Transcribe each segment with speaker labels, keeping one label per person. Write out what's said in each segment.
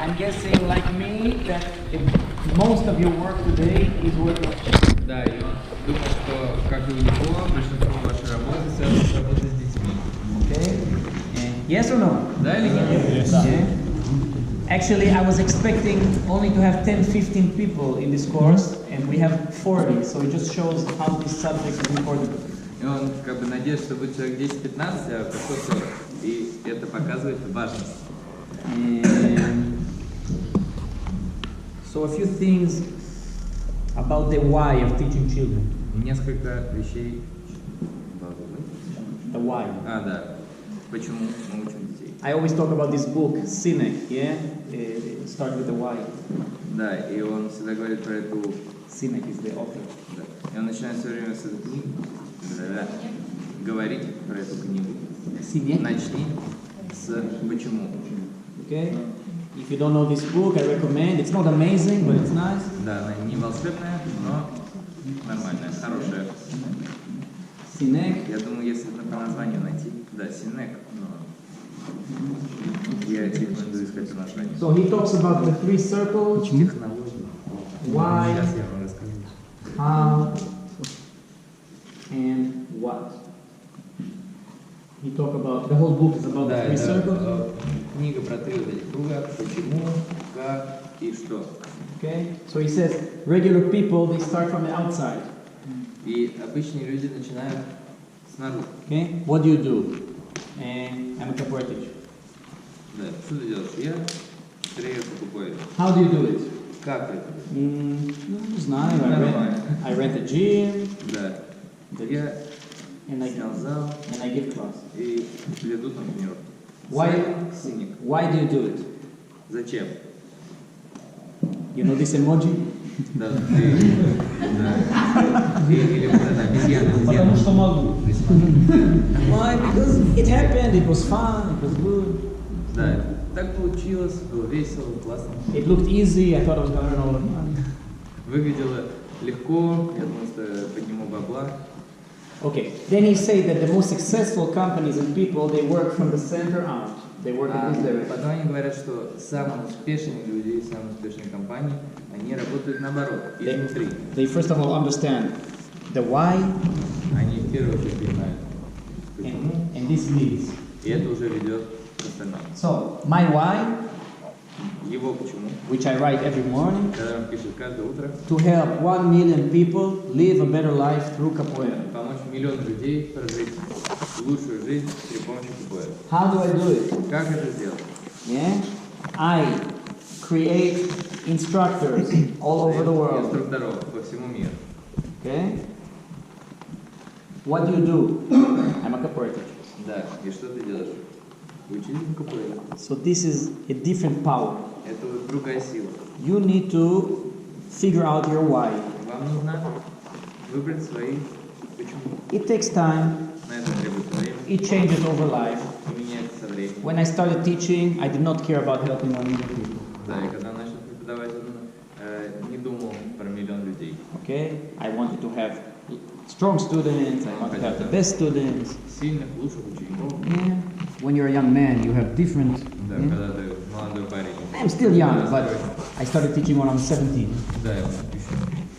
Speaker 1: I'm guessing, like me, that most of your work today is working with children.
Speaker 2: Да, и он думает, что, как и у него, большинство вашей работы связано с работой с детьми.
Speaker 1: Okay? And yes or no?
Speaker 2: Да или нет?
Speaker 1: Yes. Yeah. Actually, I was expecting only to have 10-15 people in this course, and we have 40, so it just shows how this subject is important.
Speaker 2: И он как бы надеется, что будет человек 10-15, а пришло 40. И это показывает важность.
Speaker 1: And so a few things about the why of teaching children.
Speaker 2: Несколько вещей.
Speaker 1: The why.
Speaker 2: А, да. Почему мы учим детей?
Speaker 1: I always talk about this book, Cynic, yeah? Start with the why.
Speaker 2: Да, и он всегда говорит про эту...
Speaker 1: Cynic is the author.
Speaker 2: Да. И он начинает все время с этой книги. Да. Говорить про эту книгу.
Speaker 1: Cynic.
Speaker 2: Начни с почему.
Speaker 1: Okay? If you don't know this book, I recommend. It's not amazing, but it's nice.
Speaker 2: Да, она не волшебная, но нормальная, хорошая.
Speaker 1: Cynic.
Speaker 2: Я думаю, если по названию найти, да, Синек, но я рекомендую искать по названию.
Speaker 1: So he talks about the three circles. Why,
Speaker 2: Сейчас я вам расскажу.
Speaker 1: how, and what. He talk about, the whole book is about the three circles.
Speaker 2: Книга про три вот этих круга, почему, как и что.
Speaker 1: Okay? So he says, regular people, they start from the outside.
Speaker 2: И обычные люди начинают снаружи.
Speaker 1: Okay? What do you do? And I'm a cooperative.
Speaker 2: Да, что ты делаешь? Я тренер покупаю.
Speaker 1: How do you do it?
Speaker 2: Как это?
Speaker 1: Не знаю. I rent a gym.
Speaker 2: Да. Я снял зал
Speaker 1: and I give class.
Speaker 2: и веду там тренировку. Синик.
Speaker 1: Why do you do it?
Speaker 2: Зачем?
Speaker 1: You know this emoji?
Speaker 2: Да, или вот это обезьяна.
Speaker 1: Потому что могу. Why? Because it happened, it was fun, it was good.
Speaker 2: Да, так получилось, было весело, классно.
Speaker 1: It looked easy, I thought I was going to earn all the money.
Speaker 2: Выглядело легко, я думал, что подниму бабла.
Speaker 1: Okay, then he said that the most successful companies and people, they work from the center out. They work in this direction.
Speaker 2: Потом они говорят, что самые успешные люди, самые успешные компании, они работают наоборот, изнутри.
Speaker 1: They first of all understand the why,
Speaker 2: Они в первую очередь понимают, почему,
Speaker 1: and this leads.
Speaker 2: и это уже ведет к остальному.
Speaker 1: So, my why,
Speaker 2: Его почему,
Speaker 1: which I write every morning,
Speaker 2: когда он пишет каждое утро,
Speaker 1: to help 1 million people live a better life through capoeira.
Speaker 2: помочь миллиону людей прожить лучшую жизнь при помощи КПР.
Speaker 1: How do I do it?
Speaker 2: Как это сделать?
Speaker 1: Yeah, I create instructors all over the world.
Speaker 2: Инструкторов по всему миру.
Speaker 1: Okay. What do you do? I'm a cooperative.
Speaker 2: Да, и что ты делаешь? Учитель КПР.
Speaker 1: So this is a different power.
Speaker 2: Это вот другая сила.
Speaker 1: You need to figure out your why.
Speaker 2: Вам нужно выбрать свои почему.
Speaker 1: It takes time.
Speaker 2: На это требуется время.
Speaker 1: It changes over life.
Speaker 2: И меняется со временем.
Speaker 1: When I started teaching, I did not care about helping 1 million people.
Speaker 2: Да, и когда начал преподавать, не думал про миллион людей.
Speaker 1: Okay, I wanted to have strong students. I wanted to have the best students.
Speaker 2: Сильных, лучших учеников.
Speaker 1: Yeah. When you're a young man, you have different.
Speaker 2: Да, когда ты молодой парень.
Speaker 1: I'm still young, but I started teaching when I was 17.
Speaker 2: Да, я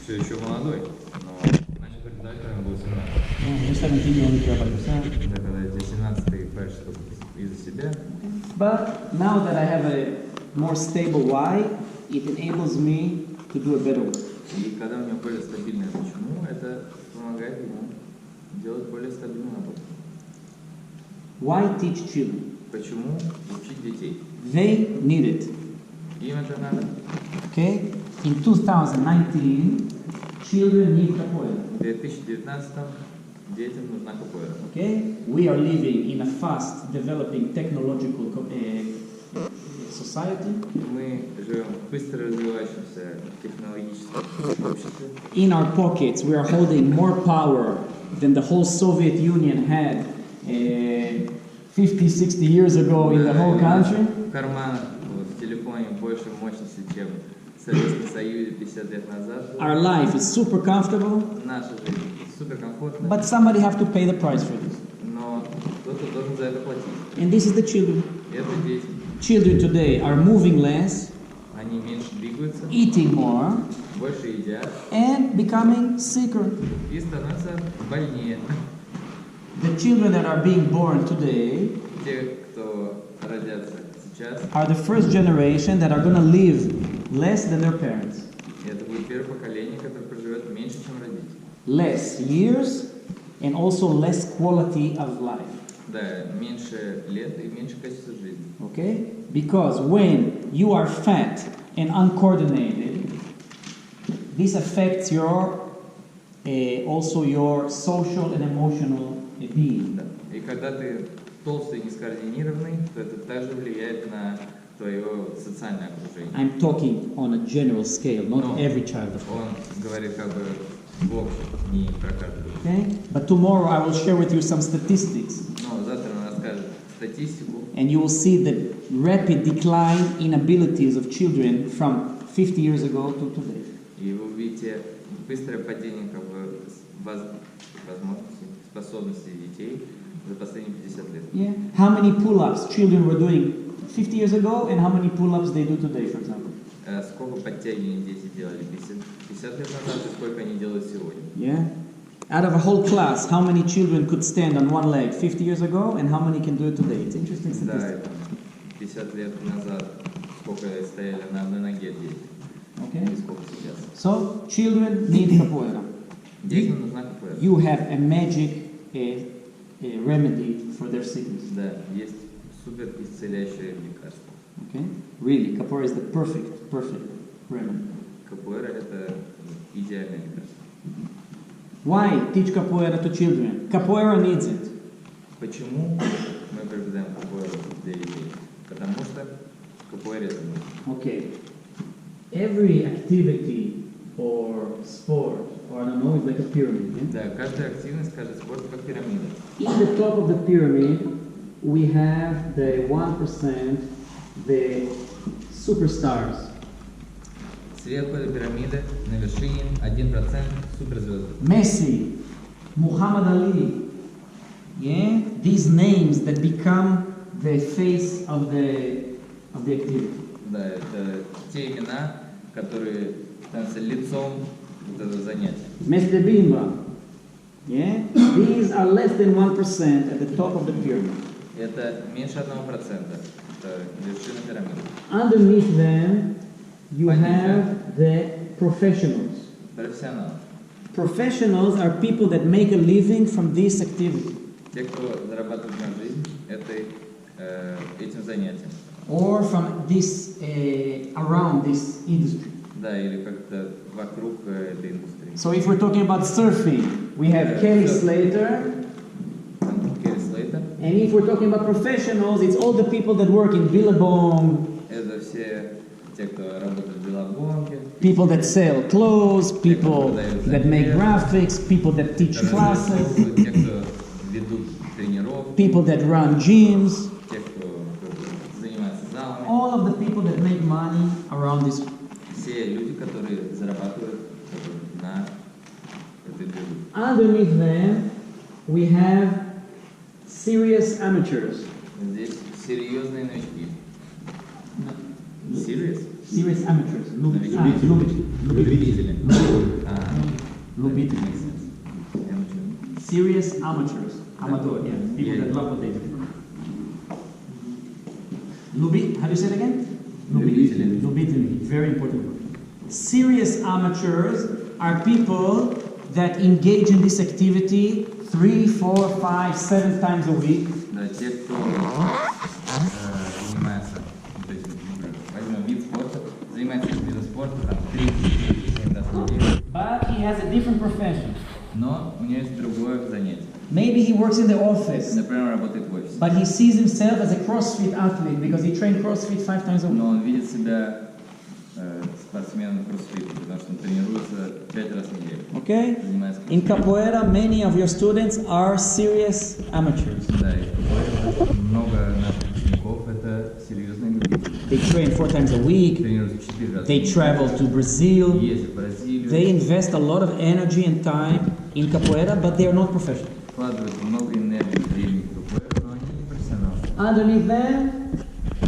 Speaker 2: все еще молодой, но начал преподавать, когда был 17.
Speaker 1: You're 17, you only care about yourself.
Speaker 2: Да, когда тебе 17, ты паришь только из-за себя.
Speaker 1: But now that I have a more stable why, it enables me to do a better work.
Speaker 2: И когда у него более стабильное почему, это помогает ему делать более стабильную работу.
Speaker 1: Why teach children?
Speaker 2: Почему учить детей?
Speaker 1: They need it.
Speaker 2: Им это надо.
Speaker 1: Okay? In 2019, children need capoeira.
Speaker 2: В 2019 детям нужна КПР.
Speaker 1: Okay? We are living in a fast developing technological society.
Speaker 2: Мы живем в быстро развивающемся технологическом обществе.
Speaker 1: In our pockets, we are holding more power than the whole Soviet Union had 50, 60 years ago in the whole country.
Speaker 2: В карманах, в телефоне больше мощности, чем в Советском Союзе 50 лет назад.
Speaker 1: Our life is super comfortable,
Speaker 2: Наша жизнь супер комфортная,
Speaker 1: but somebody have to pay the price for this.
Speaker 2: но кто-то должен за это платить.
Speaker 1: And this is the children.
Speaker 2: Это дети.
Speaker 1: Children today are moving less,
Speaker 2: они меньше двигаются,
Speaker 1: eating more,
Speaker 2: больше едят
Speaker 1: and becoming sicker.
Speaker 2: и становятся больнее.
Speaker 1: The children that are being born today
Speaker 2: Те, кто родятся сейчас,
Speaker 1: are the first generation that are going to live less than their parents.
Speaker 2: это будет первое поколение, которое проживет меньше, чем родители.
Speaker 1: Less years and also less quality of life.
Speaker 2: Да, меньше лет и меньше качества жизни.
Speaker 1: Okay? Because when you are fat and uncoordinated, this affects your also your social and emotional being.
Speaker 2: Да. И когда ты толстый и нескоординированный, то это также влияет на твое социальное окружение.
Speaker 1: I'm talking on a general scale, not every child of course.
Speaker 2: Он говорит как бы в общем, не про каждого.
Speaker 1: Okay? But tomorrow I will share with you some statistics.
Speaker 2: Но завтра он расскажет статистику.
Speaker 1: And you will see the rapid decline in abilities of children from 50 years ago to today.
Speaker 2: И вы увидите быстрое падение как бы возможностей, способностей детей за последние 50 лет.
Speaker 1: Yeah. How many pull-ups children were doing 50 years ago and how many pull-ups they do today, for example?
Speaker 2: Сколько подтягиваний дети делали 50 лет назад и сколько они делают сегодня?
Speaker 1: Yeah. Out of a whole class, how many children could stand on one leg 50 years ago and how many can do it today? It's interesting
Speaker 2: Да,
Speaker 1: statistic.
Speaker 2: 50 лет назад сколько стояли на одной ноге дети.
Speaker 1: Okay.
Speaker 2: И сколько сейчас.
Speaker 1: So, children need capoeira.
Speaker 2: Детям нужна КПР.
Speaker 1: You have a magic remedy for their sickness.
Speaker 2: Да, есть супер исцеляющее лекарство.
Speaker 1: Okay? Really, capoeira is the perfect remedy.
Speaker 2: КПР это идеальное лекарство.
Speaker 1: Why teach capoeira to children? Capoeira needs it.
Speaker 2: Почему мы преподаем КПР для детей? Потому что КПР это нужно.
Speaker 1: Okay. Every activity or sport, or I don't know, is like a pyramid. Yeah?
Speaker 2: Да, каждая активность, каждый спорт как пирамида.
Speaker 1: In the top of the pyramid, we have the 1%, the superstars.
Speaker 2: Сверху этой пирамиды, на вершине 1% суперзвезды.
Speaker 1: Messi, Muhammad Ali. Yeah? These names that become the face of the activity.
Speaker 2: Да, это те имена, которые становятся лицом вот этого занятия.
Speaker 1: Mestre Bimba. Yeah? These are less than 1% at the top of the pyramid.
Speaker 2: Это меньше 1%. Это вершина пирамиды.
Speaker 1: Underneath them, you have the professionals.
Speaker 2: Профессионалы.
Speaker 1: Professionals are people that make a living from this activity.
Speaker 2: Те, кто зарабатывает на жизнь этим занятием.
Speaker 1: Or from this, around this industry.
Speaker 2: Да, или как-то вокруг этой индустрии.
Speaker 1: So if we're talking about surfing, we have Kelly Slater.
Speaker 2: Келли Слейтер.
Speaker 1: And if we're talking about professionals, it's all the people that work in Billabong,
Speaker 2: Это все те, кто работает в Белогонке.
Speaker 1: people that sell clothes, people that make graphics, people that teach
Speaker 2: Те,
Speaker 1: classes,
Speaker 2: кто ведут тренировки.
Speaker 1: people that run gyms,
Speaker 2: Те, кто занимается залами.
Speaker 1: all of the people that make money around this.
Speaker 2: Все люди, которые зарабатывают на этой движухе.
Speaker 1: Underneath them, we have serious amateurs.
Speaker 2: Здесь серьезные новички. Serious?
Speaker 1: Serious amateurs.
Speaker 2: Любители.
Speaker 1: Любители.
Speaker 2: Amateur.
Speaker 1: Serious amateurs. Amateur, yeah. People that love what they do. How do you say it again?
Speaker 2: Любители.
Speaker 1: Любители. Very important word. Serious amateurs are people that engage in this activity 3, 4, 5, 7 times a week.
Speaker 2: Да, те, кто занимается, то есть, возьмем вид спорта, занимается этим видом спорта, там, 3-7 раз в неделю.
Speaker 1: But he has a different profession.
Speaker 2: Но у него есть другое занятие.
Speaker 1: Maybe he works in the office,
Speaker 2: Например, работает в офисе.
Speaker 1: but he sees himself as a CrossFit athlete because he trained CrossFit 5 times a week.
Speaker 2: Но он видит себя спортсменом кроссфита, потому что он тренируется 5 раз в неделю.
Speaker 1: Okay?
Speaker 2: Занимается
Speaker 1: In
Speaker 2: кроссфитом.
Speaker 1: capoeira, many of your students are serious amateurs.
Speaker 2: Да, и много наших учеников это серьезные любители.
Speaker 1: They train 4 times a week.
Speaker 2: Тренируются 4 раза.
Speaker 1: They travel to Brazil.
Speaker 2: Ездят в Бразилию.
Speaker 1: They invest a lot of energy and time in capoeira, but they are not professional.
Speaker 2: Вкладывают много энергии, времени в КПР, но они не профессионалы.
Speaker 1: Underneath them,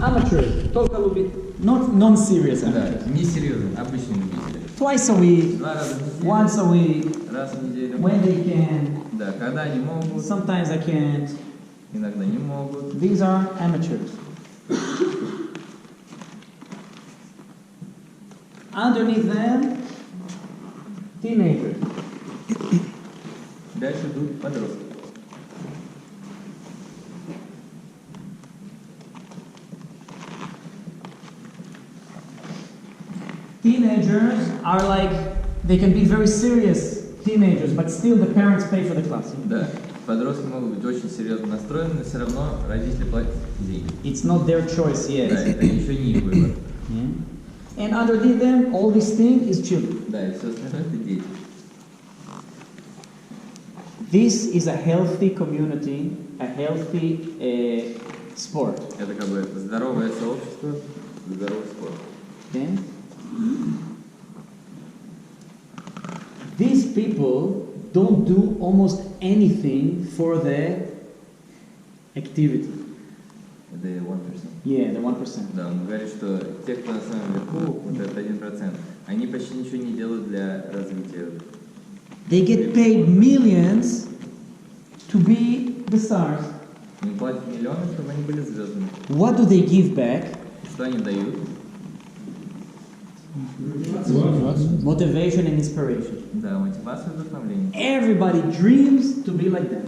Speaker 1: Amateurs, только любит, not non-serious
Speaker 2: Да,
Speaker 1: amateurs.
Speaker 2: несерьезные, обычные любители.
Speaker 1: Twice a week,
Speaker 2: 2 раза в неделю,
Speaker 1: once a week,
Speaker 2: раз в неделю.
Speaker 1: when they can,
Speaker 2: Да, когда они могут,
Speaker 1: sometimes I can't.
Speaker 2: иногда не могут.
Speaker 1: These are amateurs. Underneath them, teenagers.
Speaker 2: Дальше идут подростки.
Speaker 1: Teenagers are like, they can be very serious teenagers, but still the parents pay for the class.
Speaker 2: Да, подростки могут быть очень серьезно настроены, но все равно родители платят деньги.
Speaker 1: It's not their choice
Speaker 2: Да,
Speaker 1: yet.
Speaker 2: это еще не их выбор.
Speaker 1: And underneath them, all this thing is children.
Speaker 2: Да, и все остальное это дети.
Speaker 1: This is a healthy community, a healthy sport.
Speaker 2: Это как бы здоровое сообщество, здоровый спорт.
Speaker 1: Okay? These people don't do almost anything for the activity.
Speaker 2: Это 1%.
Speaker 1: Yeah, the 1%.
Speaker 2: Да, он говорит, что те, кто на самом верху, вот это 1%, они почти ничего не делают для развития.
Speaker 1: They get paid millions to be the stars.
Speaker 2: Им платят миллионы, чтобы они были звездами.
Speaker 1: What do they give back?
Speaker 2: Что они дают?
Speaker 1: Motivation and inspiration.
Speaker 2: Да, мотивацию и вдохновление.
Speaker 1: Everybody dreams to be like them.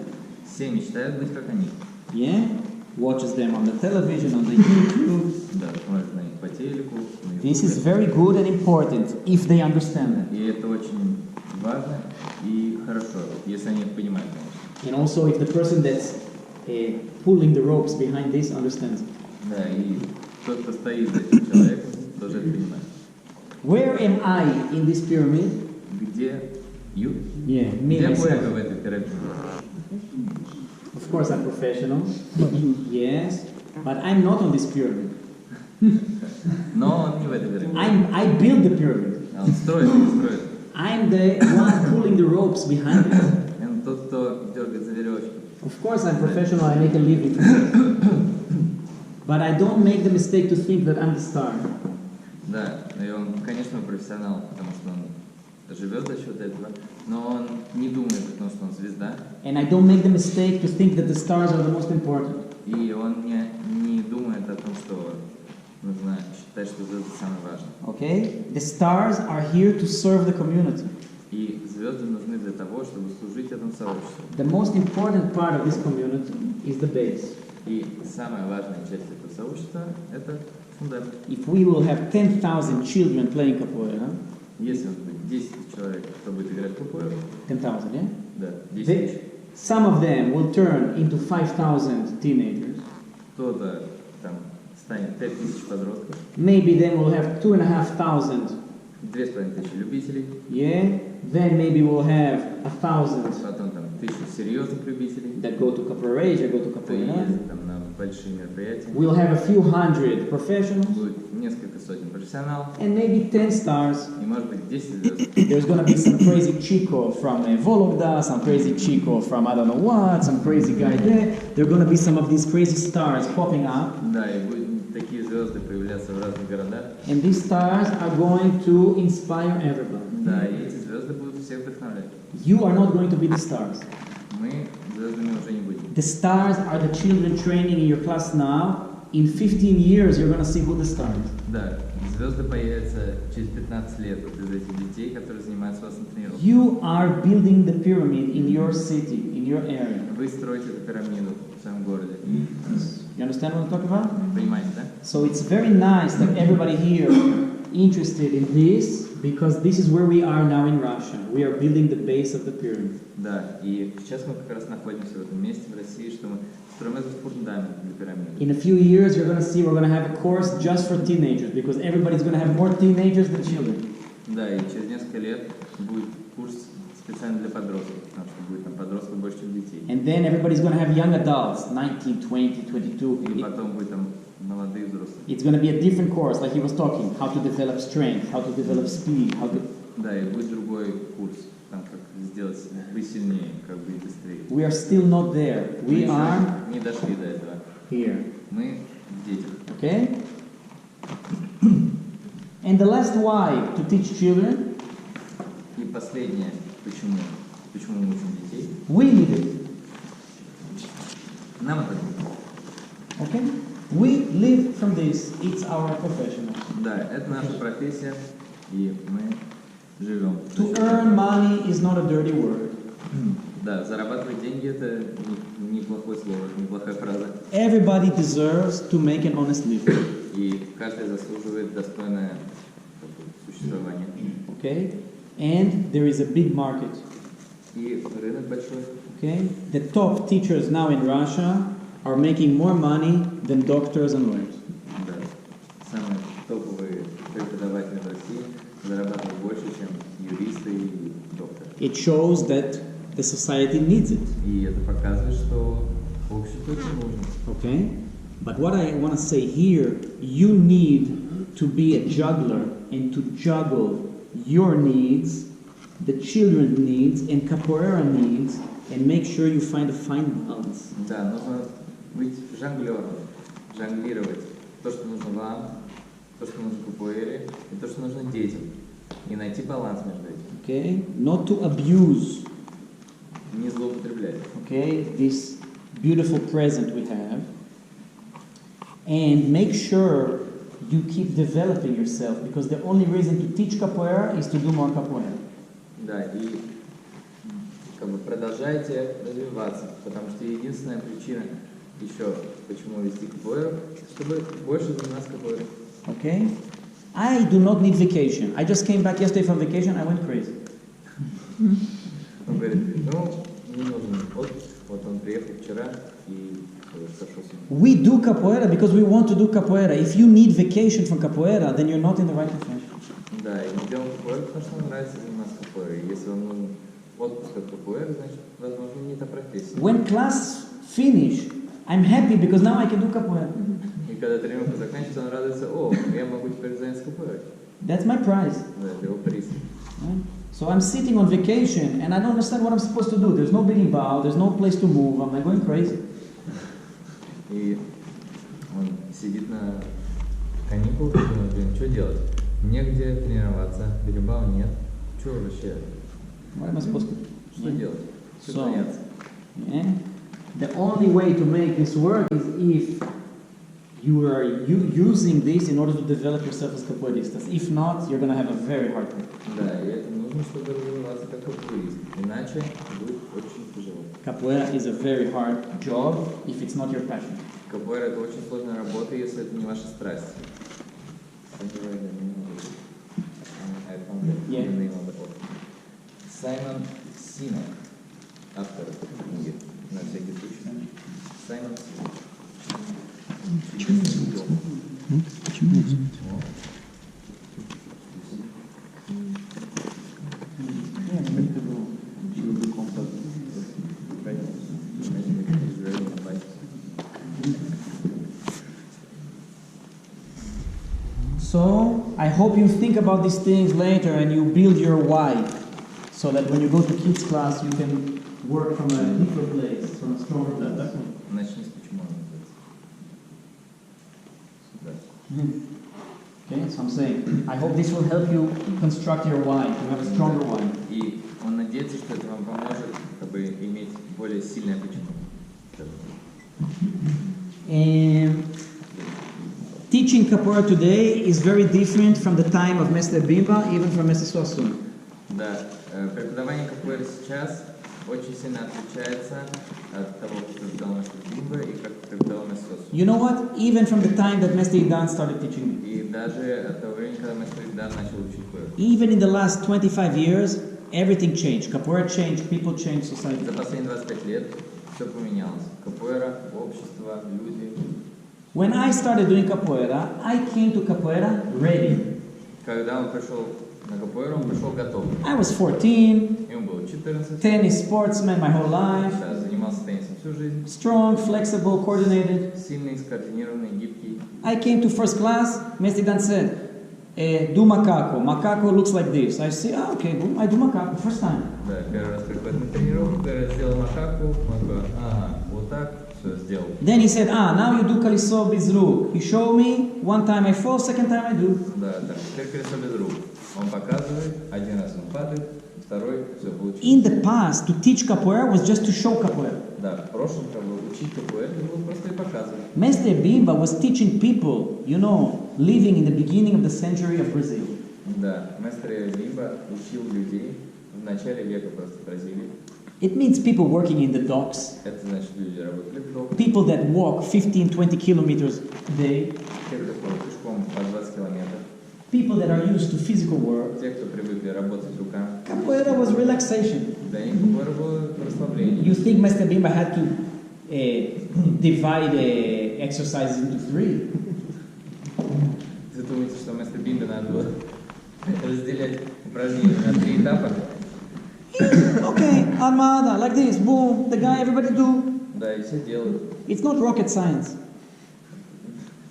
Speaker 2: Все мечтают быть как они.
Speaker 1: Yeah? Watches them on the television, on the YouTube.
Speaker 2: Да, смотрят на них по телеку, на
Speaker 1: This is
Speaker 2: YouTube.
Speaker 1: very good and important if they understand that.
Speaker 2: И это очень важно и хорошо, если они это понимают, конечно.
Speaker 1: And also if the person that's pulling the ropes behind this understands it.
Speaker 2: Да, и тот, кто стоит за этим человеком, тоже это понимает.
Speaker 1: Where am I in this pyramid?
Speaker 2: Где Ю?
Speaker 1: Yeah, me
Speaker 2: Где
Speaker 1: myself.
Speaker 2: Бойко в этой пирамиде?
Speaker 1: Of course I'm professional. Yes. But I'm not on this pyramid.
Speaker 2: Но он не в этой пирамиде.
Speaker 1: I build the pyramid.
Speaker 2: А он строит или строит.
Speaker 1: I'm the one pulling the ropes behind it.
Speaker 2: Он тот, кто дергает за веревочку.
Speaker 1: Of course I'm professional, I make a living from it. But I don't make the mistake to think that I'm the star.
Speaker 2: Да, и он, конечно, профессионал, потому что он живет за счет этого, но он не думает о том, что он звезда,
Speaker 1: And I don't make the mistake to think that the stars are the most important.
Speaker 2: и он не думает о том, что нужно считать, что звезды самое важное.
Speaker 1: Okay? The stars are here to serve the community.
Speaker 2: И звезды нужны для того, чтобы служить этому сообществу.
Speaker 1: The most important part of this community is the base.
Speaker 2: И самая важная часть этого сообщества – это фундамент.
Speaker 1: If we will have 10,000 children playing capoeira,
Speaker 2: Если вот будет 10 человек, кто будет играть в капоэйру,
Speaker 1: 10,000, yeah?
Speaker 2: да, 10 тысяч,
Speaker 1: Some of them will turn into 5,000 teenagers.
Speaker 2: кто-то там станет 5000 подростков,
Speaker 1: Maybe then we'll have 2,500,
Speaker 2: 2500 любителей,
Speaker 1: yeah? Then maybe we'll have 1,000
Speaker 2: потом там 1000 серьезных любителей,
Speaker 1: that go to capoeira, go to
Speaker 2: кто
Speaker 1: capoeira.
Speaker 2: ездит там на большие мероприятия,
Speaker 1: We'll have a few hundred professionals
Speaker 2: будет несколько сотен профессионалов,
Speaker 1: and maybe 10 stars.
Speaker 2: и может быть 10 звезд.
Speaker 1: There's gonna be some crazy Chico from Vologda, some crazy Chico from I don't know what, some crazy guy there. There are gonna be some of these crazy stars popping up,
Speaker 2: Да, и будут такие звезды появляться в разных городах.
Speaker 1: and these stars are going to inspire everybody.
Speaker 2: Да, и эти звезды будут всех вдохновлять.
Speaker 1: You are not going to be the stars.
Speaker 2: Мы звездами уже не будем.
Speaker 1: The stars are the children training in your class now. In 15 years, you're gonna see who the stars.
Speaker 2: Да, звезды появятся через 15 лет вот из этих детей, которые занимаются у вас на тренировке.
Speaker 1: You are building the pyramid in your city, in your area.
Speaker 2: Вы строите эту пирамиду в своем городе.
Speaker 1: You understand what I'm talking about?
Speaker 2: Понимаете, да?
Speaker 1: So it's very nice that everybody here interested in this, because this is where we are now in Russia. We are building the base of the pyramid.
Speaker 2: Да, и сейчас мы как раз находимся в этом месте в России, что мы строим этот фундамент для пирамиды.
Speaker 1: In a few years, you're going to see we're going to have a course just for teenagers, because everybody's going to have more teenagers than children.
Speaker 2: Да, и через несколько лет будет курс специально для подростков, потому что будет там подростков больше, чем детей.
Speaker 1: And then everybody's going to have young adults, 19, 20,
Speaker 2: И
Speaker 1: 22.
Speaker 2: потом будет там молодые взрослые.
Speaker 1: It's going to be a different course, like he was talking, how to develop strength, how to develop speed, how to...
Speaker 2: Да, и будет другой курс, там как сделать быть сильнее, как быть быстрее.
Speaker 1: We are still not there. We
Speaker 2: Мы
Speaker 1: are
Speaker 2: еще не дошли до этого.
Speaker 1: here.
Speaker 2: Мы в детях.
Speaker 1: Okay? And the last why to teach children,
Speaker 2: И последнее, почему мы учим детей,
Speaker 1: we need it.
Speaker 2: нам это нужно.
Speaker 1: Okay? We live from this. It's our profession.
Speaker 2: Да, это наша профессия, и мы живем.
Speaker 1: To earn money is not a dirty word.
Speaker 2: Да, зарабатывать деньги это неплохое слово, неплохая фраза.
Speaker 1: Everybody deserves to make an honest living.
Speaker 2: И каждый заслуживает достойное существование.
Speaker 1: Okay? And there is a big market.
Speaker 2: И рынок большой.
Speaker 1: Okay? The top teachers now in Russia are making more money than doctors and lawyers.
Speaker 2: Да. Самые топовые преподаватели в России зарабатывают больше, чем юристы и докторы.
Speaker 1: It shows that the society needs it.
Speaker 2: И это показывает, что обществу это нужно.
Speaker 1: Okay? But what I want to say here, you need to be a juggler and to juggle your needs, the children's needs, and capoeira needs, and make sure you find a fine balance.
Speaker 2: Да, нужно быть жонглером, жонглировать то, что нужно вам, то, что нужно капуэре, и то, что нужно детям. И найти баланс между этим.
Speaker 1: Okay? Not to abuse,
Speaker 2: Не злоупотреблять.
Speaker 1: okay, this beautiful present we have, and make sure you keep developing yourself, because the only reason to teach capoeira is to do more capoeira.
Speaker 2: Да, и как бы продолжайте развиваться, потому что единственная причина еще, почему вести капуэру, чтобы больше заниматься капуэрой.
Speaker 1: Okay? I do not need vacation. I just came back yesterday from vacation, I went crazy.
Speaker 2: Он говорит, ну, не нужен отпуск, вот он приехал вчера и сошелся.
Speaker 1: We do capoeira because we want to do capoeira. If you need vacation from capoeira, then you're not in the right profession.
Speaker 2: Да, и мы делаем капуэру, потому что нам нравится заниматься капуэрой. Если вам нужен отпуск от капуэры, значит, возможно, не та профессия.
Speaker 1: When class finish, I'm happy because now I can do capoeira.
Speaker 2: И когда тренировка заканчивается, он радуется, о, я могу теперь заняться капуэрой.
Speaker 1: That's my prize.
Speaker 2: Да, это его приз.
Speaker 1: Right? So I'm sitting on vacation and I don't understand what I'm supposed to do. There's no beating bow, there's no place to move. I'm like going crazy.
Speaker 2: И он сидит на каникулах и думает, блин, что делать? Негде тренироваться, билибау нет. Что вообще?
Speaker 1: What am I supposed to do?
Speaker 2: Что делать? Что
Speaker 1: So,
Speaker 2: заняться?
Speaker 1: yeah. The only way to make this work is if you are using this in order to develop yourself as capoeiristas. If not, you're going to have a very hard time.
Speaker 2: Да, и это нужно, чтобы развиваться как капуэрист. Иначе будет очень тяжело.
Speaker 1: Capoeira is a very hard job if it's not your passion.
Speaker 2: Капуэра это очень сложная работа, если это не ваша страсть.
Speaker 1: Yeah.
Speaker 2: Саймон Синок, автор книги, на всякий случай. Саймон Синок.
Speaker 1: So, I hope you think about these things later and you build your why, so that when you go to kids class, you can work from a deeper place, from a stronger place.
Speaker 2: Начни с почему он называется.
Speaker 1: Okay, so I'm saying, I hope this will help you construct your why, to have a stronger why.
Speaker 2: И он надеется, что это вам поможет, чтобы иметь более сильное почему.
Speaker 1: Teaching capoeira today is very different from the time of Mestre Bimba, even from Mestre Suassuna.
Speaker 2: Да, преподавание капуэры сейчас очень сильно отличается от того, как преподавал Месtre Bimba и как преподавал Месtre Suassuna.
Speaker 1: You know what? Even from the time that Mestre Idan started teaching me.
Speaker 2: И даже от того времени, когда Месtre Idan начал учить капуэру.
Speaker 1: Even in the last 25 years, everything changed. Capoeira changed, people changed, society.
Speaker 2: За последние 25 лет все поменялось. Капуэра, общество, люди.
Speaker 1: When I started doing capoeira, I came to capoeira ready.
Speaker 2: Когда он пришел на капуэру, он пришел готовый.
Speaker 1: I was 14,
Speaker 2: Ему было 14.
Speaker 1: tennis sportsman my whole life,
Speaker 2: Да, занимался теннисом всю жизнь.
Speaker 1: strong, flexible, coordinated.
Speaker 2: Сильный, скоординированный, гибкий.
Speaker 1: I came to first class, Mestre Dan said, do macaco. Macaco looks like this. I say, okay, boom, I do macaco, first time.
Speaker 2: Да, первый раз приходит на тренировку, говорит, сделал макаку, он говорит, ага, вот так, что сделал.
Speaker 1: Then he said, now you do колесо без рук. He showed me, one time I fall, second time I do.
Speaker 2: Да, так, теперь колесо без рук. Он показывает, один раз он падает, второй, все получилось.
Speaker 1: In the past, to teach capoeira was just to show capoeira.
Speaker 2: Да, в прошлом, как бы, учить капуэр, это было просто и показывать.
Speaker 1: Mestre Bimba was teaching people, living in the beginning of the century of Brazil.
Speaker 2: Да, Месtre Бимба учил людей в начале века просто в Бразилии.
Speaker 1: It means people working in the docks,
Speaker 2: Это значит, люди работали в доках.
Speaker 1: people that walk 15-20 kilometers a day,
Speaker 2: Те, кто ходит пешком по 20 километров.
Speaker 1: people that are used to physical work.
Speaker 2: Те, кто привыкли работать руками.
Speaker 1: Capoeira was relaxation.
Speaker 2: Для них капуэра было расслабление.
Speaker 1: You think Mestre Bimba had to divide exercises into 3?
Speaker 2: Вы думаете, что Месtre Бимбе надо было разделять упражнения на 3 этапа?
Speaker 1: Okay, armada, like this, boom, the guy, everybody do.
Speaker 2: Да, и все делают.
Speaker 1: It's not rocket science.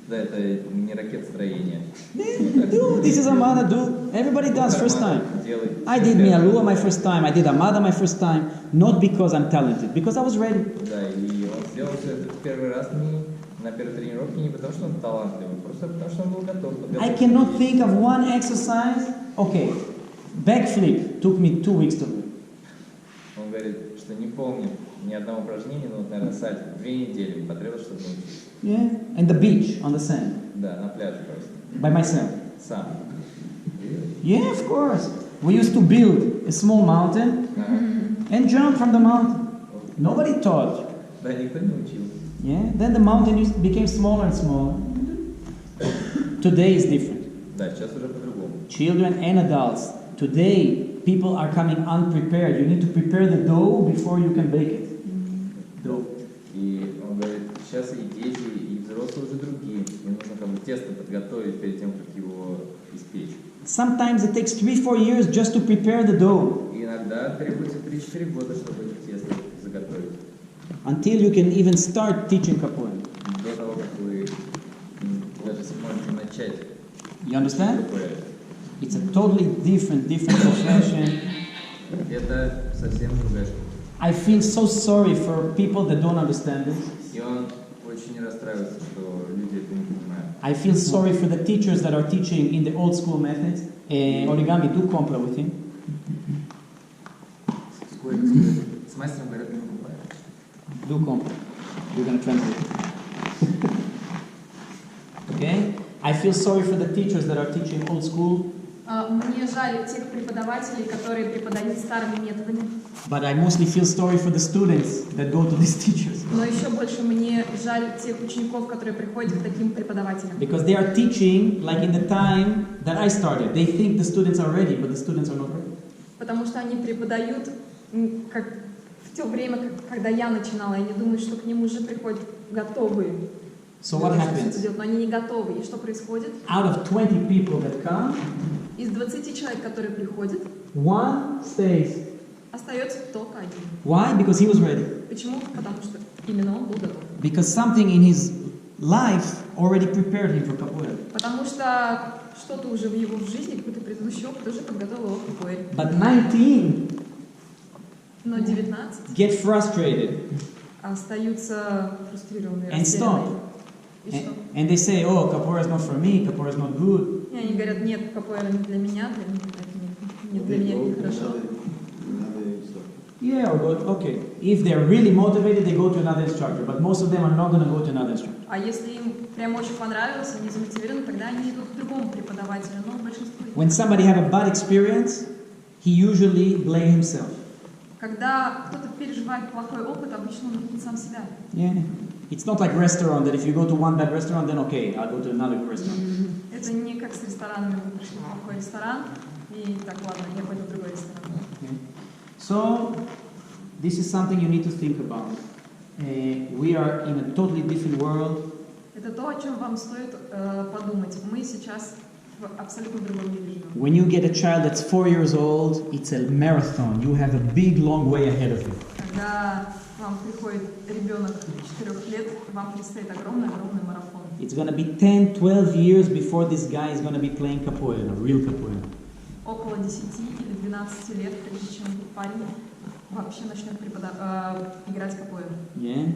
Speaker 2: Да, это не ракетостроение.
Speaker 1: Do, this is armada, do. Everybody does first time.
Speaker 2: Делай.
Speaker 1: I did Mialua my first time, I did Armada my first time, not because I'm talented, because I was ready.
Speaker 2: Да, и он сделал все это в первый раз на первой тренировке не потому, что он талантливый, просто потому, что он был готов.
Speaker 1: I cannot think of one exercise. Okay, backflip took me 2 weeks to do.
Speaker 2: Он говорит, что не помнит ни одного упражнения, но, вот, наверное, сальто 2 недели потребовалось, чтобы научиться.
Speaker 1: Yeah, and the beach on the sand,
Speaker 2: Да, на пляже просто.
Speaker 1: by myself.
Speaker 2: Сам.
Speaker 1: Yeah, of course. We used to build a small mountain and jump from the mountain. Nobody taught.
Speaker 2: Да, никто не учил.
Speaker 1: Yeah, then the mountain became smaller and smaller. Today is different.
Speaker 2: Да, сейчас уже по-другому.
Speaker 1: Children and adults. Today, people are coming unprepared. You need to prepare the dough before you can bake it. Dough.
Speaker 2: И он говорит, сейчас и дети, и взрослые уже другие. Им нужно как бы тесто подготовить перед тем, как его испечь.
Speaker 1: Sometimes it takes 3-4 years just to prepare the dough.
Speaker 2: И иногда требуется 3-4 года, чтобы это тесто заготовить.
Speaker 1: Until you can even start teaching capoeira.
Speaker 2: До того, как вы даже сможете начать.
Speaker 1: You understand?
Speaker 2: Капуэру.
Speaker 1: It's a totally different profession.
Speaker 2: Это совсем другая штука.
Speaker 1: I feel so sorry for people that don't understand this.
Speaker 2: И он очень расстраивается, что люди это не понимают.
Speaker 1: I feel sorry for the teachers that are teaching in the old school methods. Origami, do compra with him.
Speaker 2: Сколько? С мастером говорят, не покупают.
Speaker 1: Do compra. You're going to translate. Okay? I feel sorry for the teachers that are teaching old school.
Speaker 3: Мне жаль тех преподавателей, которые преподают старыми методами.
Speaker 1: But I mostly feel sorry for the students that go to these teachers.
Speaker 3: Но еще больше мне жаль тех учеников, которые приходят к таким преподавателям.
Speaker 1: Because they are teaching like in the time that I started. They think the students are ready, but the students are not ready.
Speaker 3: Потому что они преподают как в то время, когда я начинала, и они думают, что к ним уже приходят готовые.
Speaker 1: So what happens?
Speaker 3: Но они не готовы. И что происходит?
Speaker 1: Out of 20 people that come,
Speaker 3: Из 20 человек, которые приходят,
Speaker 1: one stays.
Speaker 3: остается только один.
Speaker 1: Why? Because he was ready.
Speaker 3: Почему? Потому что именно он был готов.
Speaker 1: Because something in his life already prepared him for capoeira.
Speaker 3: Потому что что-то уже в его жизни, какой-то предыдущий опыт уже подготовил его к капуэре.
Speaker 1: But 19
Speaker 3: Но 19
Speaker 1: get frustrated
Speaker 3: остаются фрустрированные,
Speaker 1: and
Speaker 3: растерянные.
Speaker 1: stop.
Speaker 3: И что?
Speaker 1: And they say, oh, capoeira is not for me, capoeira is not good.
Speaker 3: И они говорят, нет, капуэра не для меня, это не для меня, это нехорошо.
Speaker 1: Yeah, or go, okay. If they're really motivated, they go to another instructor. But most of them are not going to go to another instructor.
Speaker 3: А если им прям очень понравилось, они замотивированы, тогда они идут к другому преподавателю, но большинство...
Speaker 1: When somebody have a bad experience, he usually blame himself.
Speaker 3: Когда кто-то переживает плохой опыт, обычно он винит сам себя.
Speaker 1: Yeah. It's not like restaurant that if you go to one bad restaurant, then okay, I'll go to another restaurant.
Speaker 3: Это не как с ресторанами, вы пришли в плохой ресторан, и так, ладно, я пойду в другой ресторан.
Speaker 1: Okay. So, this is something you need to think about. We are in a totally different world.
Speaker 3: Это то, о чем вам стоит подумать. Мы сейчас в абсолютно другом мире живем.
Speaker 1: When you get a child that's 4 years old, it's a marathon. You have a big, long way ahead of you.
Speaker 3: Когда к вам приходит ребенок 4 лет, вам предстоит огромный марафон.
Speaker 1: It's going to be 10, 12 years before this guy is going to be playing capoeira, real capoeira.
Speaker 3: Около 10 или 12 лет, прежде чем парень вообще начнет играть капуэйру.
Speaker 1: Yeah?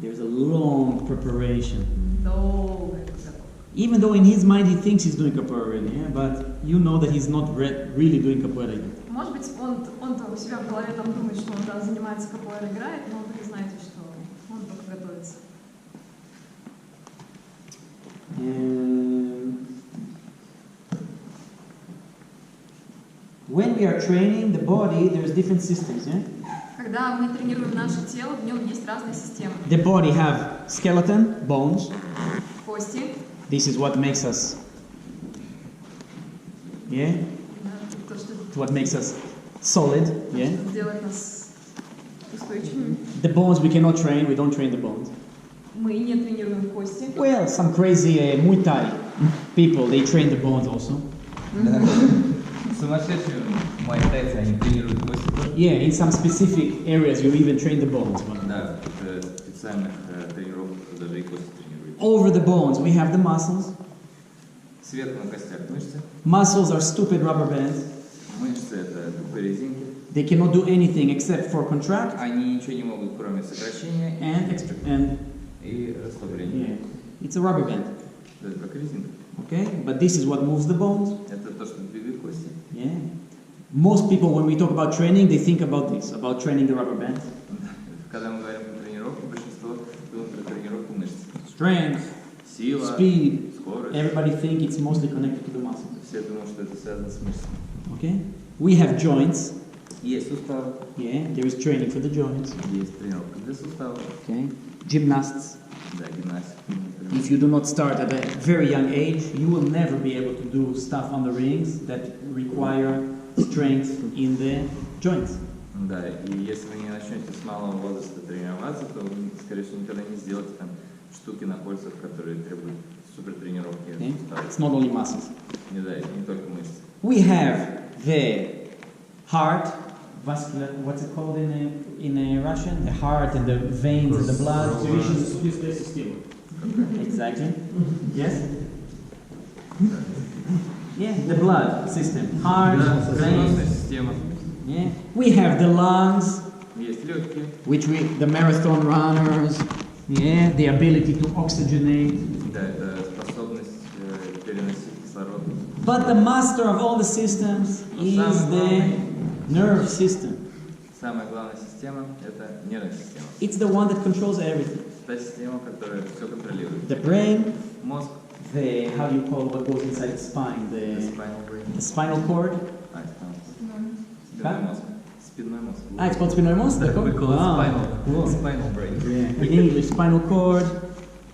Speaker 1: There's a long preparation.
Speaker 3: Долгая подготовка.
Speaker 1: Even though in his mind he thinks he's doing capoeira already, yeah? But you know that he's not really doing capoeira yet.
Speaker 3: Может быть, он-то у себя в голове там думает, что он там занимается капоэйрой, играет, но вы знаете, что он только готовится.
Speaker 1: When we are training the body, there's different systems, yeah?
Speaker 3: Когда мы тренируем наше тело, в нем есть разные системы.
Speaker 1: The body have skeleton, bones.
Speaker 3: Кости.
Speaker 1: This is what makes us, yeah?
Speaker 3: То, что
Speaker 1: What makes us solid, yeah?
Speaker 3: делает нас устойчивыми.
Speaker 1: The bones we cannot train, we don't train the bones.
Speaker 3: Мы не тренируем кости.
Speaker 1: Well, some crazy Muay Thai people, they train the bones also.
Speaker 2: Сумасшедшие майтайцы, они тренируют кости тоже.
Speaker 1: Yeah, in some specific areas you even train the bones. But
Speaker 2: Да, в специальных тренировках даже и кости тренируют.
Speaker 1: over the bones we have the muscles.
Speaker 2: Сверху на костях мышцы.
Speaker 1: Muscles are stupid rubber bands.
Speaker 2: Мышцы это тупые резинки.
Speaker 1: They cannot do anything except for contract
Speaker 2: Они ничего не могут, кроме сокращения
Speaker 1: and
Speaker 2: и расслабления.
Speaker 1: yeah, it's a rubber band.
Speaker 2: Это как резинка.
Speaker 1: Okay, but this is what moves the bones.
Speaker 2: Это то, что двигает кости.
Speaker 1: Yeah. Most people, when we talk about training, they think about this, about training the rubber band.
Speaker 2: Когда мы говорим про тренировку, большинство думает про тренировку мышц.
Speaker 1: Strength,
Speaker 2: Сила,
Speaker 1: speed.
Speaker 2: скорость.
Speaker 1: Everybody think it's mostly connected to the muscles.
Speaker 2: Все думают, что это связано с мышцами.
Speaker 1: Okay. We have joints.
Speaker 2: Есть суставы,
Speaker 1: Yeah, there is training for the joints.
Speaker 2: есть тренировка для суставов.
Speaker 1: Okay. Gymnasts.
Speaker 2: Да, гимнастика.
Speaker 1: If you do not start at a very young age, you will never be able to do stuff on the rings that require strength in the joints.
Speaker 2: Да, и если вы не начнете с малого возраста тренироваться, то вы, скорее всего, никогда не сделаете там штуки на кольцах, которые требуют супер тренировки.
Speaker 1: Okay? It's not only muscles.
Speaker 2: Не, да, это не только мышцы.
Speaker 1: We have the heart, vascular, what's it called in Russian? The heart and the veins and the blood. Exactly. Yes? Yeah, the blood system. Heart,
Speaker 2: Да, кровеносная
Speaker 1: veins.
Speaker 2: система.
Speaker 1: Yeah. We have the lungs,
Speaker 2: Есть легкие.
Speaker 1: which the marathon runners, yeah, the ability to oxygenate.
Speaker 2: Да, это способность переносить кислород.
Speaker 1: But the master of all the systems is the nerve system.
Speaker 2: Самая главная система – это нервная система.
Speaker 1: It's the one that controls everything.
Speaker 2: Та система, которая все контролирует.
Speaker 1: The brain,
Speaker 2: Мозг,
Speaker 1: how do you call what goes inside the spine?
Speaker 2: spinal brain.
Speaker 1: The spinal cord.
Speaker 2: Спинной мозг. Спинной мозг.
Speaker 1: It's called spinal mosque?
Speaker 2: We call it
Speaker 1: Cool.
Speaker 2: spinal brain.
Speaker 1: Yeah. In English, spinal cord,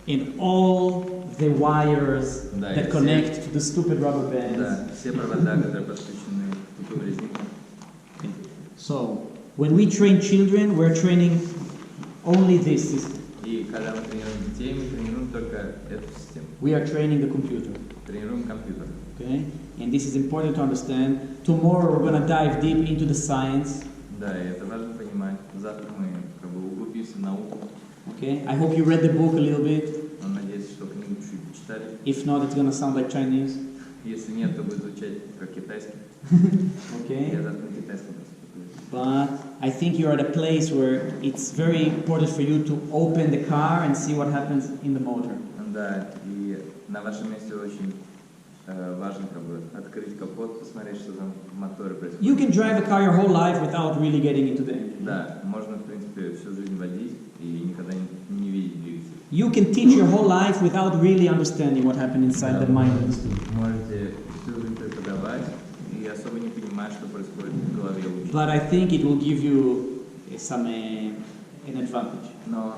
Speaker 1: and all the wires
Speaker 2: Да,
Speaker 1: that
Speaker 2: и
Speaker 1: connect to the stupid rubber bands.
Speaker 2: Да, все провода, которые подключены к тупым резинкам.
Speaker 1: So, when we train children, we're training only this system.
Speaker 2: И когда мы тренируем детей, мы тренируем только эту систему.
Speaker 1: We are training the computer.
Speaker 2: Тренируем компьютер.
Speaker 1: Okay? And this is important to understand. Tomorrow we're going to dive deep into the science.
Speaker 2: Да, и это важно понимать. Завтра мы как бы углубимся в науку.
Speaker 1: Okay? I hope you read the book a little bit.
Speaker 2: Но надеюсь, что книгу чуть почитали.
Speaker 1: If not, it's going to sound like Chinese.
Speaker 2: Если нет, то будет звучать как китайский.
Speaker 1: Okay?
Speaker 2: Я завтра на китайском просто поговорю.
Speaker 1: But I think you're at a place where it's very important for you to open the car and see what happens in the motor.
Speaker 2: Да, и на вашем месте очень важно как бы открыть капот, посмотреть, что там в моторе происходит.
Speaker 1: You can drive a car your whole life without really getting into the engine.
Speaker 2: Да, можно, в принципе, всю жизнь водить и никогда не видеть двигатель.
Speaker 1: You can teach your whole life without really understanding what happened inside the mind of the student.
Speaker 2: Можете всю жизнь преподавать и особо не понимать, что происходит в голове учителя.
Speaker 1: But I think it will give you an advantage.
Speaker 2: Но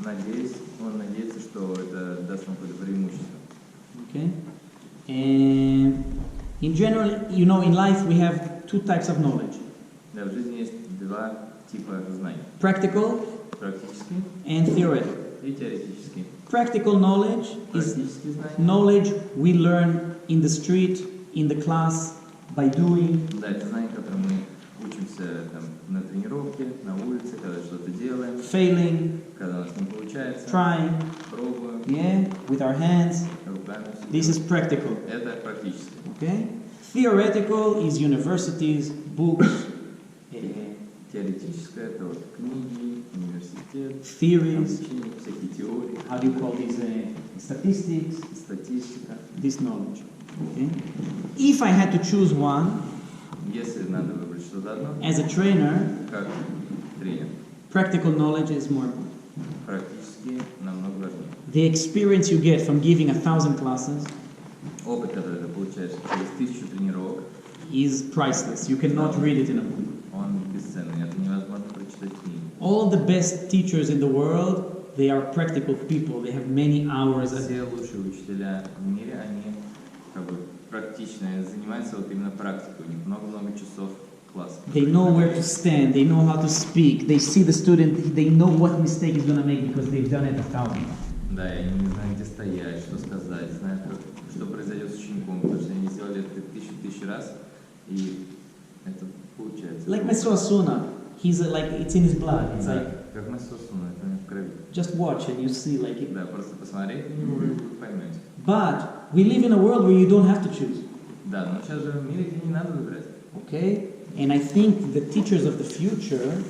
Speaker 2: он надеется, что это даст вам какое-то преимущество.
Speaker 1: Okay? And in general, you know, in life we have two types of knowledge.
Speaker 2: Да, в жизни есть два типа знаний.
Speaker 1: Practical
Speaker 2: Практический
Speaker 1: and theoretical.
Speaker 2: и теоретический.
Speaker 1: Practical knowledge is
Speaker 2: Практические знания.
Speaker 1: knowledge we learn in the street, in the class, by doing.
Speaker 2: Да, это знания, которые мы учимся там, на тренировке, на улице, когда что-то делаем,
Speaker 1: Failing,
Speaker 2: когда у нас не получается,
Speaker 1: trying,
Speaker 2: пробуем,
Speaker 1: yeah, with our hands.
Speaker 2: руками. всё
Speaker 1: This is
Speaker 2: делаем.
Speaker 1: practical.
Speaker 2: Это практически.
Speaker 1: Okay? Theoretical is universities, books,
Speaker 2: Теоретически теоретическое, это вот книги, университет,
Speaker 1: theories,
Speaker 2: обучение, всякие теории,
Speaker 1: how do you call these, statistics,
Speaker 2: статистика.
Speaker 1: this knowledge. Okay? If I had to choose one,
Speaker 2: Если надо выбрать что-то одно,
Speaker 1: as a trainer,
Speaker 2: как тренер,
Speaker 1: practical knowledge is more important.
Speaker 2: практически намного важнее.
Speaker 1: The experience you get from giving 1,000 classes
Speaker 2: Опыт, который ты получаешь через 1000 тренировок,
Speaker 1: is priceless. You cannot read it in a book.
Speaker 2: он бесценный, это невозможно прочитать в книге.
Speaker 1: All the best teachers in the world, they are practical people. They have many hours.
Speaker 2: Все лучшие учителя в мире, они как бы практичные, занимаются вот именно практикой, у них много-много часов класса.
Speaker 1: They know where to stand. They know how to speak. They see the student. They know what mistake he's gonna make because they've done it 1,000 times.
Speaker 2: Да, и они не знают, где стоять, что сказать, знают, что произойдет с учеником, потому что они сделали это тысячу раз, и это получается.
Speaker 1: Like Mr. Asuna, he's like it's in his blood. It's
Speaker 2: Да,
Speaker 1: like
Speaker 2: как Мессо Асуна, это в крови.
Speaker 1: just watch and you see like it.
Speaker 2: Да, просто посмотреть на него, и вы поймете.
Speaker 1: But we live in a world where you don't have to choose.
Speaker 2: Да, но сейчас же в мире где не надо выбирать.
Speaker 1: Okay, and I think the teachers of the future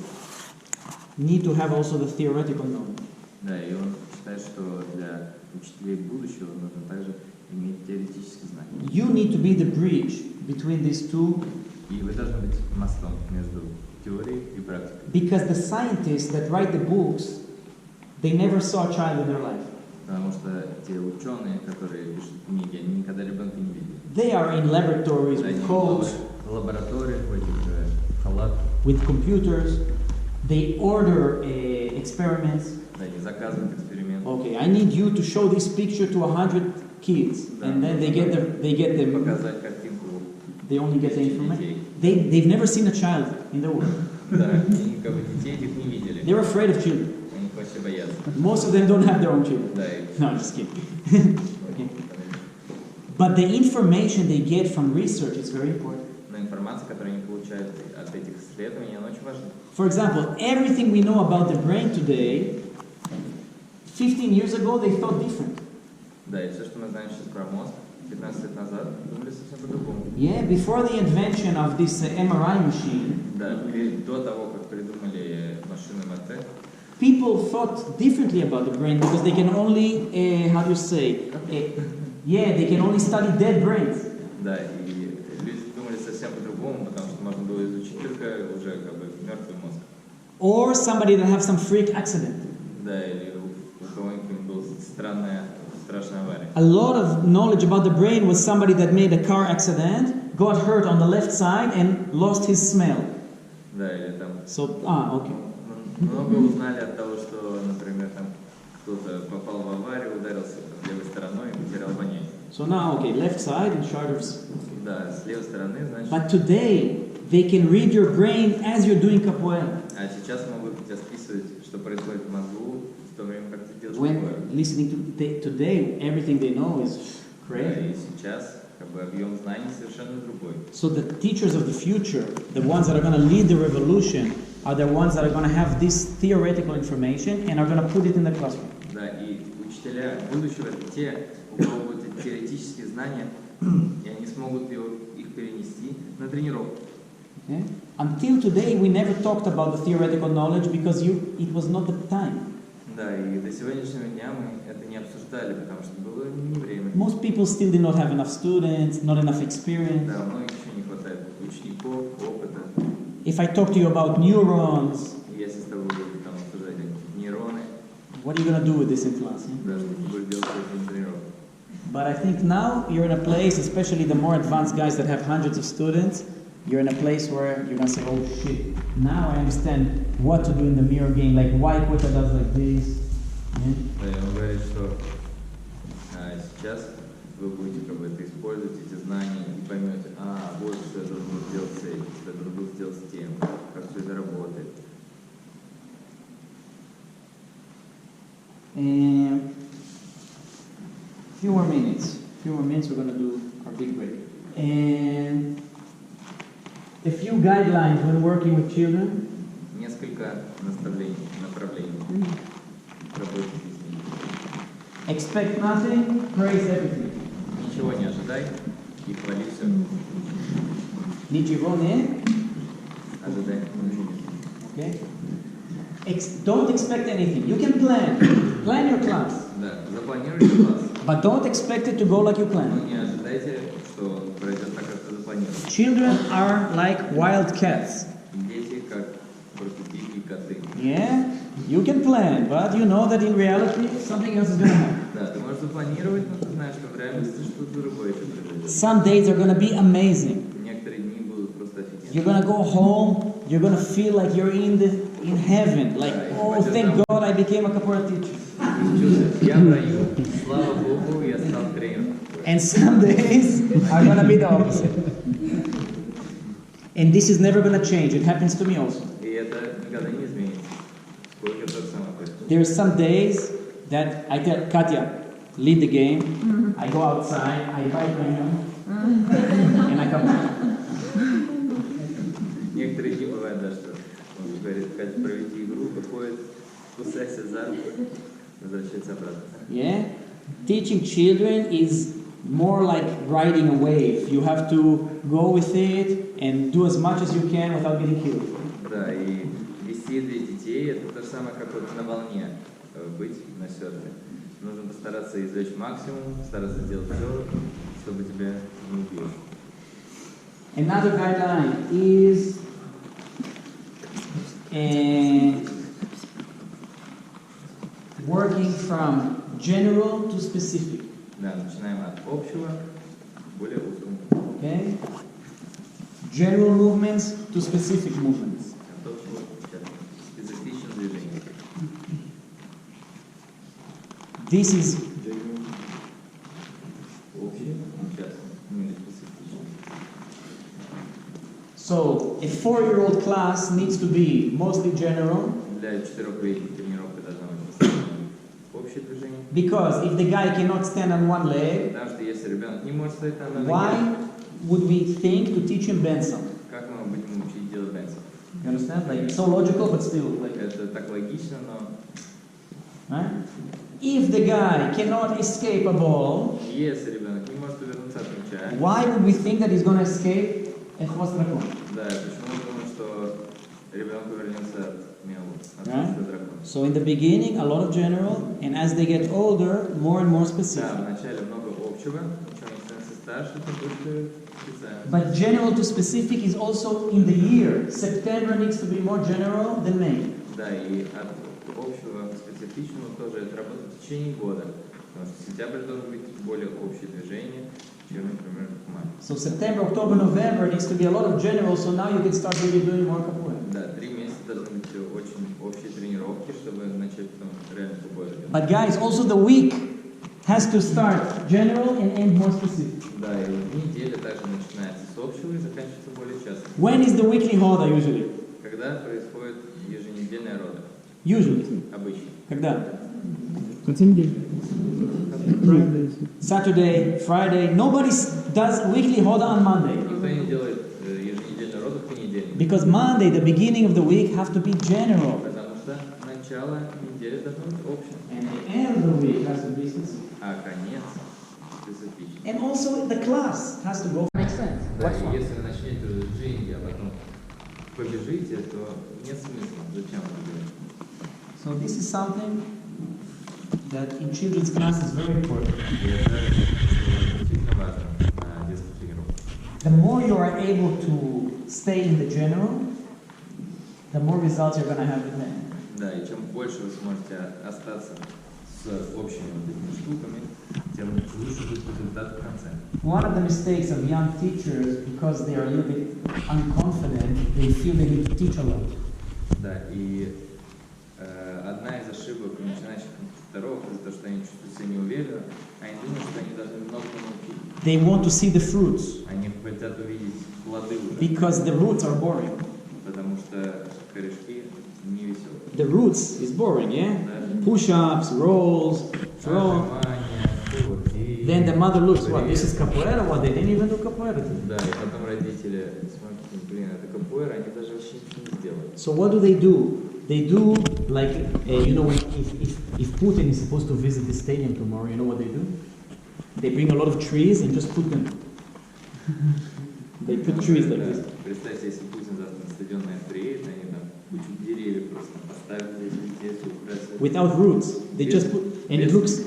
Speaker 1: need to have also the theoretical knowledge.
Speaker 2: Да, и он считает, что для учителей будущего нужно также иметь теоретические знания.
Speaker 1: You need to be the bridge between these two,
Speaker 2: И вы должны быть мостом между теорией и практикой.
Speaker 1: because the scientists that write the books, they never saw a child in their life.
Speaker 2: Потому что те ученые, которые пишут книги, они никогда ребенка не видели.
Speaker 1: They are in laboratories
Speaker 2: Они
Speaker 1: with codes,
Speaker 2: в лабораториях, в этих халатах,
Speaker 1: with computers. They order experiments.
Speaker 2: да, они заказывают эксперименты.
Speaker 1: Okay, I need you to show this picture to 100 kids, and then they get them.
Speaker 2: Показать картинку.
Speaker 1: They only get the
Speaker 2: тысячи
Speaker 1: information.
Speaker 2: детей.
Speaker 1: They've never seen a child in the world.
Speaker 2: Да, и как бы детей этих не видели.
Speaker 1: They're afraid of children.
Speaker 2: Они их вообще боятся.
Speaker 1: Most of them don't have their own children.
Speaker 2: Да, и
Speaker 1: No, I'm just kidding. Okay. But the information they get from research is very important.
Speaker 2: но информация, которую они получают от этих исследований, она очень важна.
Speaker 1: For example, everything we know about the brain today, 15 years ago they thought different.
Speaker 2: Да, и все, что мы знаем сейчас про мозг, 15 лет назад думали совсем по-другому.
Speaker 1: Yeah, before the invention of this MRI machine,
Speaker 2: Да, до того, как придумали машины МРТ,
Speaker 1: people thought differently about the brain because they can only, how do you say, they can only study dead brains.
Speaker 2: да, и люди думали совсем по-другому, потому что можно было изучить только уже как бы мертвый мозг.
Speaker 1: Or somebody that have some freak accident.
Speaker 2: Да, или у кого-нибудь была страшная авария.
Speaker 1: A lot of knowledge about the brain was somebody that made a car accident, got hurt on the left side and lost his smell.
Speaker 2: Да, или там
Speaker 1: So, okay.
Speaker 2: много узнали от того, что, например, там кто-то попал в аварию, ударился левой стороной и потерял обоняние.
Speaker 1: So now, left side in charge of...
Speaker 2: Да, с левой стороны, значит...
Speaker 1: But today, they can read your brain as you're doing capoeira.
Speaker 2: А сейчас могут тебя списывать, что происходит в мозгу, в то время, как ты делаешь
Speaker 1: When
Speaker 2: capoeira.
Speaker 1: listening to today, everything they know is
Speaker 2: Да,
Speaker 1: crazy.
Speaker 2: и сейчас как бы объем знаний совершенно другой.
Speaker 1: So the teachers of the future, the ones that are going to lead the revolution, are the ones that are going to have this theoretical information and are going to put it in the classroom.
Speaker 2: Да, и учителя будущего это те, у кого будут эти теоретические знания, и они смогут их перенести на тренировку.
Speaker 1: Okay? Until today, we never talked about the theoretical knowledge because it was not the time.
Speaker 2: Да, и до сегодняшнего дня мы это не обсуждали, потому что было не время.
Speaker 1: Most people still did not have enough students, not enough experience.
Speaker 2: Да, многих еще не хватает учеников, опыта.
Speaker 1: If I talk to you about neurons,
Speaker 2: Если с тобой будут там обсуждать нейроны,
Speaker 1: what are you going to do with this in class?
Speaker 2: да, что ты будешь делать с этим тренировкой.
Speaker 1: But I think now you're in a place, especially the more advanced guys that have hundreds of students, you're in a place where you're going to say, oh shit, now I understand what to do in the mirror game, like why Quetta does like this. Yeah?
Speaker 2: Да, и он говорит, что сейчас вы будете как бы это использовать эти знания и поймете, вот что я должен сделать с этим, что я должен сделать с тем, как все это работает.
Speaker 1: And few more minutes, we're going to do our big break. And a few guidelines when working with children.
Speaker 2: Несколько направлений работы с детьми.
Speaker 1: Expect nothing, praise everything.
Speaker 2: Ничего не ожидай и хвали все.
Speaker 1: Ничего не,
Speaker 2: Ожидай.
Speaker 1: okay? don't expect anything. You can plan your class,
Speaker 2: Да, запланируйте класс,
Speaker 1: but don't expect it to go like you
Speaker 2: но
Speaker 1: plan.
Speaker 2: не ожидайте, что он пройдет так, как вы запланировали.
Speaker 1: Children are like wild cats.
Speaker 2: Дети как просто дикие коты.
Speaker 1: Yeah, you can plan, but you know that in reality something else is going to happen.
Speaker 2: Да, ты можешь запланировать, но ты знаешь, что в реальности что-то другое еще произойдет.
Speaker 1: Some days are going to be amazing.
Speaker 2: Некоторые дни будут просто офигенные.
Speaker 1: You're going to go home, you're going to feel like you're in heaven. Like, oh, thank God I became a capoeira teacher.
Speaker 2: Я в раю, слава Богу, я стал тренером.
Speaker 1: And some days are going to be the opposite. And this is never going to change. It happens to me also.
Speaker 2: И это никогда не изменится. Сколько то самое происходит.
Speaker 1: There are some days that I tell Katya, lead the game. I go outside, I bite my nose, and I come back.
Speaker 2: Некоторые дни бывает, да, что он говорит, Катя, проведи игру, выходит, кусайся за руку, возвращается обратно.
Speaker 1: Yeah? Teaching children is more like riding a wave. You have to go with it and do as much as you can without getting killed.
Speaker 2: Да, и вести для детей это то же самое, как вот на волне быть на серфе. Нужно постараться извлечь максимум, стараться сделать все, чтобы тебя не убили.
Speaker 1: Another guideline is working from general to specific.
Speaker 2: Да, начинаем от общего к более узкому.
Speaker 1: Okay? General movements to specific movements.
Speaker 2: От общего к специфичным движениям.
Speaker 1: This is
Speaker 2: Общее, часть, ну или специфичное.
Speaker 1: so a 4-year-old class needs to be mostly general
Speaker 2: Для 4-летних тренировка должна быть общее движение.
Speaker 1: because if the guy cannot stand on one leg,
Speaker 2: Потому что если ребенок не может стоять на ноге,
Speaker 1: why would we think to teach him Benson?
Speaker 2: как мы будем учить делать бенсов?
Speaker 1: You understand? Like it's so logical, but still, like,
Speaker 2: Это так логично, но
Speaker 1: right? If the guy cannot escape a ball,
Speaker 2: если ребенок не может увернуться от мяча,
Speaker 1: why would we think that he's going to escape a хвост дракона?
Speaker 2: да, почему мы думаем, что ребенок увернется от мелу, от
Speaker 1: Right?
Speaker 2: хвоста дракона?
Speaker 1: So in the beginning, a lot of general, and as they get older, more and more
Speaker 2: Да,
Speaker 1: specific.
Speaker 2: вначале много общего, чем они становятся старше, тем больше специально.
Speaker 1: But general to specific is also in the year. September needs to be more general than May.
Speaker 2: Да, и от общего к специфичному тоже это работает в течение года. Потому что сентябрь должен быть более общее движение, чем, например, май.
Speaker 1: So September, October, November needs to be a lot of general, so now you can start really doing more capoeira.
Speaker 2: Да, 3 месяца должны быть очень общие тренировки, чтобы начать потом реально capoeira делать.
Speaker 1: But guys, also the week has to start general and end more specific.
Speaker 2: Да, и неделя также начинается с общего и заканчивается более часто.
Speaker 1: When is the weekly hoda usually?
Speaker 2: Когда происходит еженедельная рода?
Speaker 1: Usually.
Speaker 2: Обычно.
Speaker 1: Когда?
Speaker 4: Fridays.
Speaker 1: Saturday, Friday. Nobody does weekly hoda on Monday.
Speaker 2: Никто не делает еженедельную роду в понедельник.
Speaker 1: Because Monday, the beginning of the week, have to be general.
Speaker 2: Потому что начало недели должно быть общим,
Speaker 1: And the end of the week has to be specific.
Speaker 2: а конец специфичный.
Speaker 1: And also the class has to go. Makes sense.
Speaker 2: Да, и если вы начнете уже джинги, а потом побежите, то нет смысла. Зачем вы делаете?
Speaker 1: So this is something that in children's class is very important.
Speaker 2: И это действительно важно на детских тренировках.
Speaker 1: The more you are able to stay in the general, the more results you're going to have in the end.
Speaker 2: Да, и чем больше вы сможете остаться с общими вот этими штуками, тем лучше будет результат в конце.
Speaker 1: One of the mistakes of young teachers, because they are a little bit unconfident, they feel they need to teach a lot.
Speaker 2: Да, и одна из ошибок у начинающих инструкторов из-за того, что они чувствуют себя неуверенно, они думают, что они должны много научить.
Speaker 1: They want to see the fruits,
Speaker 2: Они хотят увидеть плоды уже,
Speaker 1: because the roots are boring.
Speaker 2: потому что корешки не веселые.
Speaker 1: The roots is boring, yeah?
Speaker 2: Да?
Speaker 1: Push-ups, rolls, throw.
Speaker 2: Отжимания, кувырки,
Speaker 1: Then the mother looks, what, this is
Speaker 2: пресс.
Speaker 1: capoeira? What, they didn't even do capoeira today.
Speaker 2: Да, и потом родители смотрят, блин, это капуэра, они даже вообще ничего не сделали.
Speaker 1: So what do? They do like, you know, if Putin is supposed to visit the stadium tomorrow, you know what they do? They bring a lot of trees and just put them. They put trees like
Speaker 2: Да,
Speaker 1: this.
Speaker 2: представьте, если Путин завтра на стадион приедет, они там кучу деревьев просто поставить здесь, везде, все украсить.
Speaker 1: Without roots. They just put, and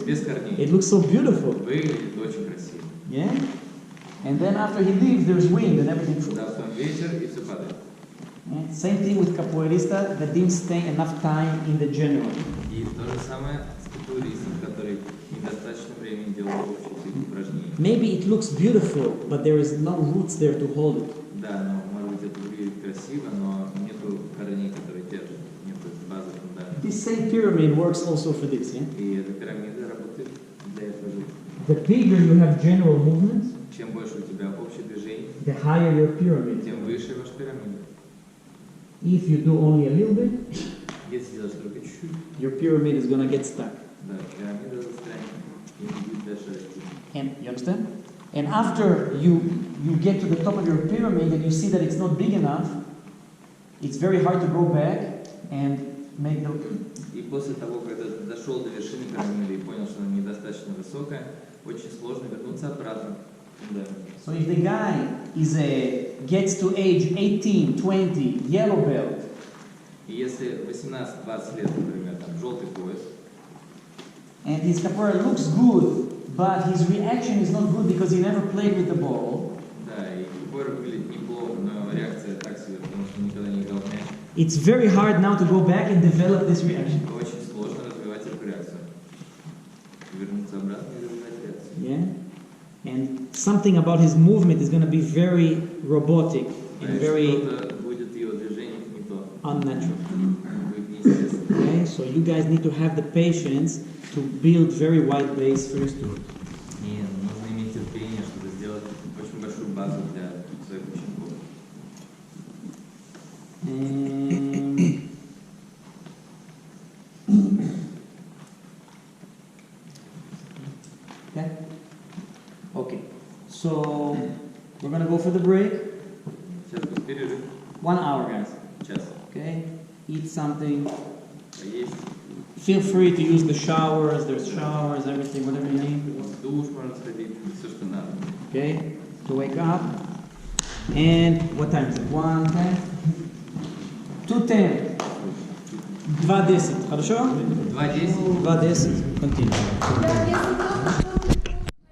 Speaker 2: Без корней.
Speaker 1: it looks so beautiful.
Speaker 2: Выглядит очень красиво.
Speaker 1: Yeah? And then after he leaves, there's wind and everything.
Speaker 2: Да, потом ветер и все падает.
Speaker 1: Yeah? Same thing with capoeirista that didn't stay enough time in the general.
Speaker 2: И то же самое с капуэристом, который недостаточно времени делал общие упражнения.
Speaker 1: Maybe it looks beautiful, but there is no roots there to hold it.
Speaker 2: Да, но может быть это выглядит красиво, но нету корней, которые держат, нету базы фундамента.
Speaker 1: This same pyramid works also for this, yeah?
Speaker 2: И эта пирамида работает для этого же.
Speaker 1: The bigger you have general movements,
Speaker 2: Чем больше у тебя общее движение,
Speaker 1: the higher your pyramid.
Speaker 2: тем выше ваш пирамида.
Speaker 1: If you do only a little bit,
Speaker 2: Если делать только чуть-чуть,
Speaker 1: your pyramid is going to get stuck.
Speaker 2: да, пирамида застрянет и не будет дальше расти.
Speaker 1: And you understand? And after you get to the top of your pyramid and you see that it's not big enough, it's very hard to go back and make the...
Speaker 2: И после того, когда ты дошел до вершины пирамиды и понял, что она недостаточно высокая, очень сложно вернуться обратно. Да.
Speaker 1: So if the guy gets to age 18, 20, yellow belt,
Speaker 2: И если 18-20 лет, например, там, желтый пояс,
Speaker 1: and his capoeira looks good, but his reaction is not good because he never played with the ball,
Speaker 2: да, и капуэра выглядит неплохо, но реакция так себе, потому что никогда не играл в мяч.
Speaker 1: it's very hard now to go back and develop this reaction.
Speaker 2: Очень сложно развивать эту реакцию. Вернуться обратно и развивать реакцию.
Speaker 1: Yeah? And something about his movement is going to be very robotic and very
Speaker 2: Что-то будет в его движениях не то,
Speaker 1: unnatural.
Speaker 2: будет неестественно.
Speaker 1: Okay? So you guys need to have the patience to build very wide base first.
Speaker 2: И нужно иметь терпение, чтобы сделать очень большую базу для своих учеников.
Speaker 1: Okay? Okay. So we're gonna go for the break.
Speaker 2: Сейчас будет перерыв,
Speaker 1: 1 hour, guys.
Speaker 2: час.
Speaker 1: Okay? Eat something.
Speaker 2: Есть
Speaker 1: Feel free to use the showers. There's showers, everything, whatever you need.
Speaker 2: в душ, можно сходить, все, что надо.
Speaker 1: Okay? To wake up. And what time is it? 1:10? 2:10. 2:10. Хорошо?
Speaker 2: 2:10.
Speaker 1: 2:10. Continue.
Speaker 3: Я, если